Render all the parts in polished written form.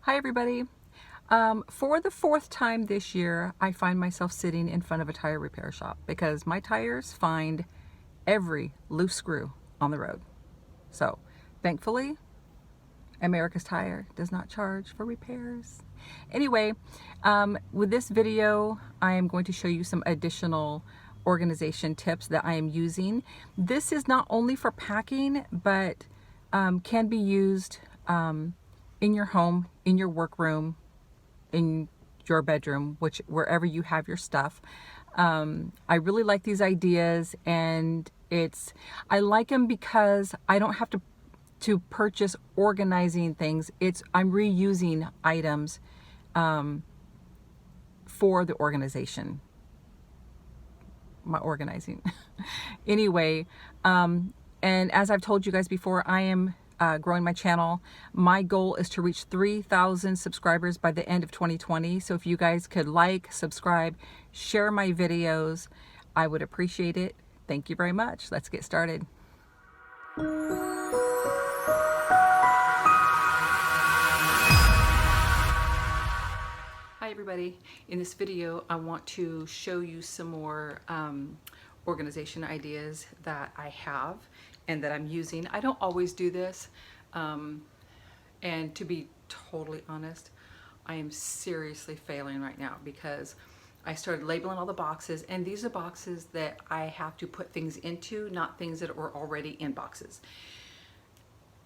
Hi everybody. For the fourth time this year, I find myself sitting in front of a tire repair shop because my tires find every loose screw on the road. So thankfully, America's Tire does not charge for repairs. Anyway, with this video, I am going to show you some additional organization tips that I am using. This is not only for packing, but can be used in your home, in your workroom, in your bedroom, wherever you have your stuff. I really like these ideas, and I like them because I don't have to purchase organizing things. I'm reusing items for the organization, my organizing. Anyway, and as I've told you guys before, I am growing my channel. My goal is to reach 3,000 subscribers by the end of 2020. So if you guys could like, subscribe, share my videos, I would appreciate it. Thank you very much. Let's get started. Hi everybody. In this video, I want to show you some more organization ideas that I have and that I'm using. I don't always do this, and to be totally honest, I am seriously failing right now because I started labeling all the boxes, and these are boxes that I have to put things into, not things that were already in boxes.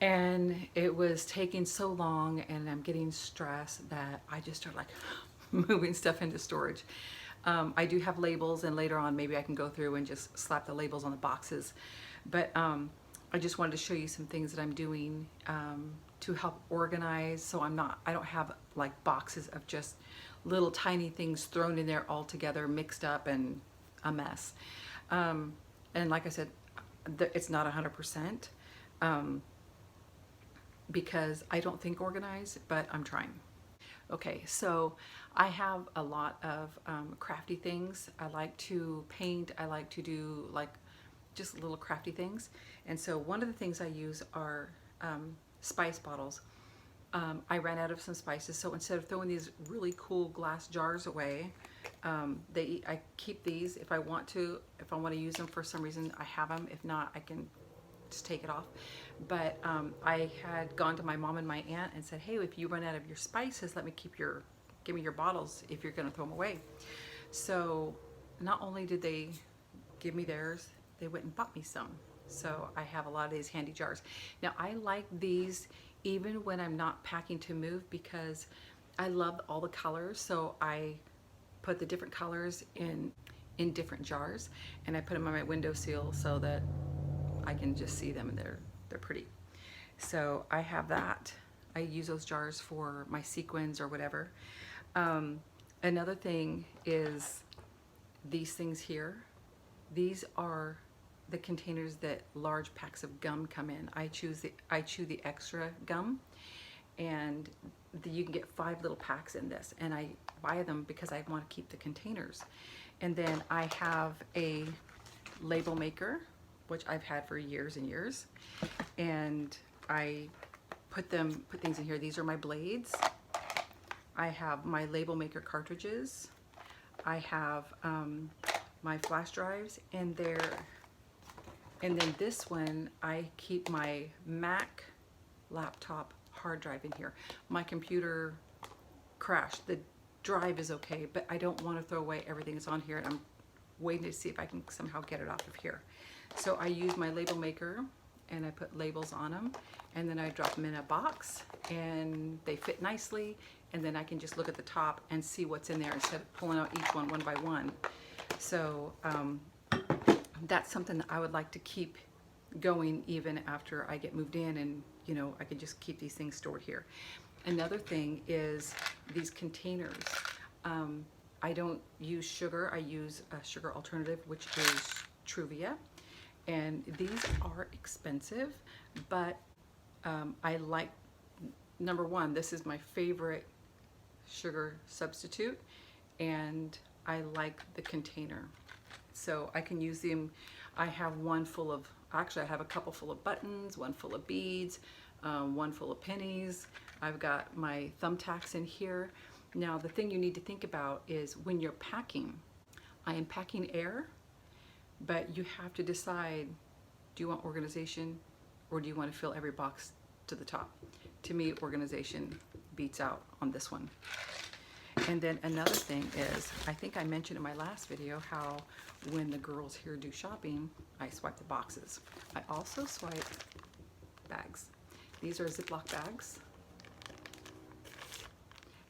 And it was taking so long, and I'm getting stressed that I just started like moving stuff into storage. I do have labels, and later on maybe I can go through and just slap the labels on the boxes. But I just wanted to show you some things that I'm doing to help organize, so I don't have like boxes of just little tiny things thrown in there all together, mixed up and a mess. And like I said, it's not 100%. Because I don't think organized, but I'm trying. Okay, so I have a lot of crafty things. I like to paint. I like to do like just little crafty things. And so one of the things I use are spice bottles. I ran out of some spices, so instead of throwing these really cool glass jars away, I keep these. If I want to use them for some reason, I have them. If not, I can just take it off. But I had gone to my mom and my aunt and said, hey, if you run out of your spices, give me your bottles if you're gonna throw them away. So not only did they give me theirs, they went and bought me some. So I have a lot of these handy jars. Now I like these even when I'm not packing to move because I love all the colors. So I put the different colors in different jars, and I put them on my windowsill so that I can just see them, and they're pretty. So I have that. I use those jars for my sequins or whatever. Another thing is these things here. These are the containers that large packs of gum come in. I chew the extra gum, and you can get 5 little packs in this, and I buy them because I want to keep the containers. And then I have a label maker, which I've had for years and years, and I put things in here. These are my blades. I have my label maker cartridges. I have my flash drives, and then this one I keep my Mac laptop hard drive in here. My computer crashed. The drive is okay, but I don't want to throw away everything that's on here, and I'm waiting to see if I can somehow get it off of here. So I use my label maker, and I put labels on them, and then I drop them in a box, and they fit nicely, and then I can just look at the top and see what's in there instead of pulling out each one by one. So that's something that I would like to keep going even after I get moved in, and I can just keep these things stored here. Another thing is these containers. I don't use sugar. I use a sugar alternative, which is Truvia. And these are expensive, but I like, number one, this is my favorite sugar substitute, and I like the container. So I can use them. I have one full of, actually I have a couple full of buttons, one full of beads, one full of pennies. I've got my thumbtacks in here. Now the thing you need to think about is when you're packing, I am packing air, but you have to decide, do you want organization or do you want to fill every box to the top? To me, organization beats out on this one. And then another thing is, I think I mentioned in my last video how when the girls here do shopping, I swipe the boxes. I also swipe bags. These are Ziploc bags.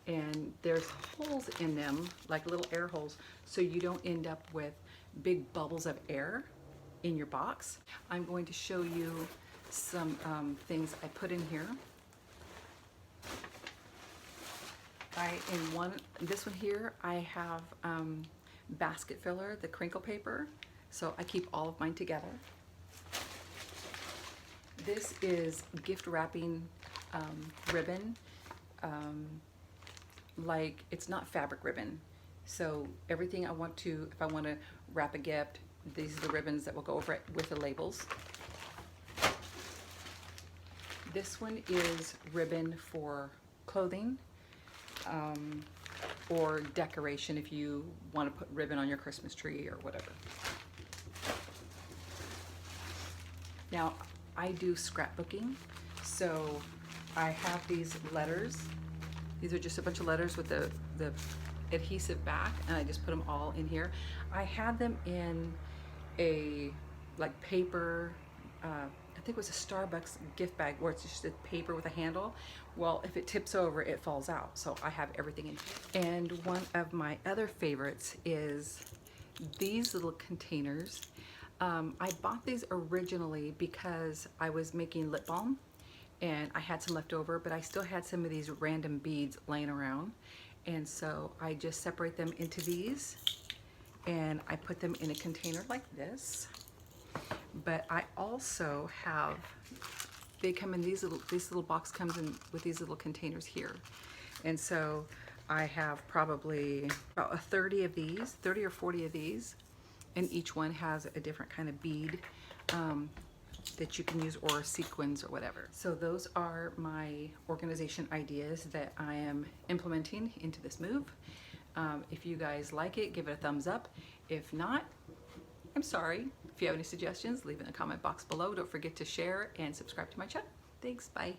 And there's holes in them, like little air holes, so you don't end up with big bubbles of air in your box. I'm going to show you some things I put in here. This one here, I have basket filler, the crinkle paper, so I keep all of mine together. This is gift wrapping ribbon, like it's not fabric ribbon. So everything I want to, if I want to wrap a gift, these are the ribbons that will go over it with the labels. This one is ribbon for clothing. Or decoration if you want to put ribbon on your Christmas tree or whatever. Now I do scrapbooking, so I have these letters. These are just a bunch of letters with the adhesive back, and I just put them all in here. I had them in a like paper, I think it was a Starbucks gift bag where it's just a paper with a handle. Well, if it tips over, it falls out. So I have everything in. And one of my other favorites is these little containers. I bought these originally because I was making lip balm and I had some left over, but I still had some of these random beads laying around. And so I just separate them into these and I put them in a container like this. But I also have, they come in this little box comes in with these little containers here. And so I have probably about 30 of these, 30 or 40 of these, and each one has a different kind of bead that you can use, or sequins or whatever. So those are my organization ideas that I am implementing into this move. If you guys like it, give it a thumbs up. If not, I'm sorry. If you have any suggestions, leave it in the comment box below. Don't forget to share and subscribe to my channel. Thanks, bye.